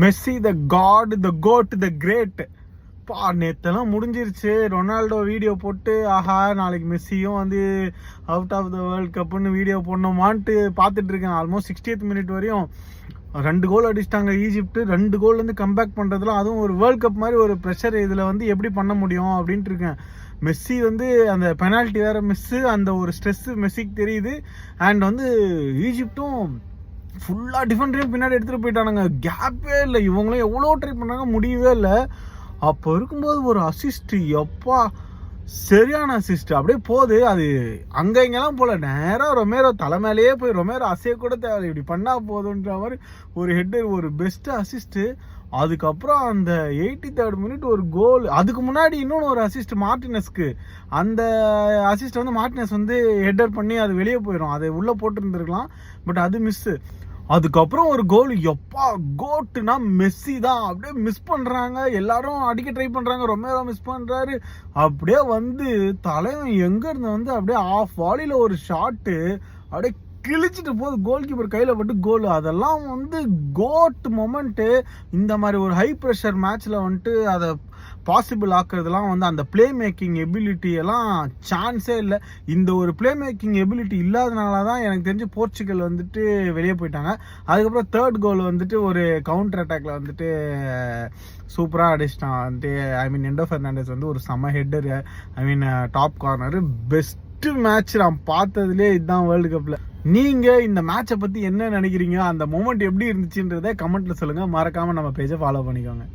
Messi the god, the goat, the great. நேத்தெல்லாம் முடிஞ்சிருச்சு. Ronaldo video போட்டு ஆஹா நாளைக்கு மெஸ்ஸியும் வந்து அவுட் ஆஃப் த வேர்ல்ட் கப்புன்னு வீடியோ போடணுமான்ட்டு பார்த்துட்டு இருக்கேன். ஆல்மோஸ்ட் 60th மினிட் வரையும் 2 கோல் அடிச்சிட்டாங்க ஈஜிப்ட். 2 கோல் வந்து கம்பேக் பண்ணுறதுலாம், அதுவும் ஒரு வேர்ல்ட் கப் மாதிரி ஒரு ப்ரெஷர் இதில் வந்து எப்படி பண்ண முடியும் அப்படின்ட்டு இருக்கேன். மெஸ்ஸி வந்து அந்த பெனால்ட்டி வேறு மிஸ்ஸு, அந்த ஒரு ஸ்ட்ரெஸ்ஸு மெஸ்ஸிக்கு தெரியுது. அண்ட் வந்து ஈஜிப்டும் ஃபுல்லாக டிஃபெண்டரையும் பின்னாடி எடுத்துகிட்டு போயிட்டானுங்க. கேப்பே இல்லை. இவங்களும் எவ்வளோ ட்ரை பண்ணாங்க, முடியவே இல்லை. அப்போ இருக்கும்போது ஒரு அசிஸ்ட், எப்பா சரியான அசிஸ்ட். அப்படியே போகுது. அது அங்கே இங்கெல்லாம் போல, நேராக ரொமேரோ தலை மேலேயே போய் ரொமேரோ அசைய கூட தேவை, இப்படி பண்ணால் போதுன்ற மாதிரி ஒரு ஹெட்டர், ஒரு பெஸ்ட்டு அசிஸ்ட்டு. அதுக்கப்புறம் அந்த 83rd மினிட் ஒரு கோல். அதுக்கு முன்னாடி இன்னொன்று ஒரு அசிஸ்ட் மார்டினஸ்க்கு. அந்த அசிஸ்ட் வந்து மார்டினஸ் வந்து ஹெட்டர் பண்ணி அது வெளியே போயிடும். அதை உள்ளே போட்டுருந்துருக்கலாம், பட் அது மிஸ்ஸு. அதுக்கப்புறம் ஒரு கோல். எப்பா கோட்டுனா மெஸ்ஸி தான். அப்படியே மிஸ் பண்ணுறாங்க, எல்லாரும் அடிக்க ட்ரை பண்ணுறாங்க, ரொமேரோ மிஸ் பண்ணுறாரு. அப்படியே வந்து தலைவன் எங்கேருந்து வந்து அப்படியே ஆஃப் வாலியில் ஒரு ஷாட்டு அப்படியே கிழிச்சிட்டு போகுது, கோல் கீப்பர் கையில் பட்டு கோல். அதெல்லாம் வந்து கோட் மொமெண்ட்டு. இந்த மாதிரி ஒரு ஹை ப்ரெஷர் மேட்ச்சில் வந்துட்டு அதை பாசிபிள் ஆக்குறதுலாம் வந்து அந்த பிளே மேக்கிங் எபிலிட்டி எல்லாம் சான்ஸே இல்லை. இந்த ஒரு பிளே மேக்கிங் எபிலிட்டி இல்லாதனால தான் எனக்கு தெரிஞ்சு போர்ச்சுகல் வந்துட்டு வெளியே போயிட்டாங்க. அதுக்கப்புறம் 3rd கோல் வந்துட்டு ஒரு கவுண்டர் அட்டாக்ல வந்துட்டு சூப்பராக அடிச்சிட்டான் வந்துட்டு. ஐ மீன் எண்டோ ஃபெர்னாண்டஸ் வந்து ஒரு செம header, I mean top corner. Best match நான் பார்த்ததுலேயே இதுதான் வேர்ல்டு கப்பில். நீங்கள் இந்த மேட்சை பற்றி என்ன நினைக்கிறீங்க, அந்த மூமெண்ட் எப்படி இருந்துச்சுன்றதை கமெண்ட்டில் சொல்லுங்கள். மறக்காமல் நம்ம பேஜை ஃபாலோ பண்ணிக்கோங்க.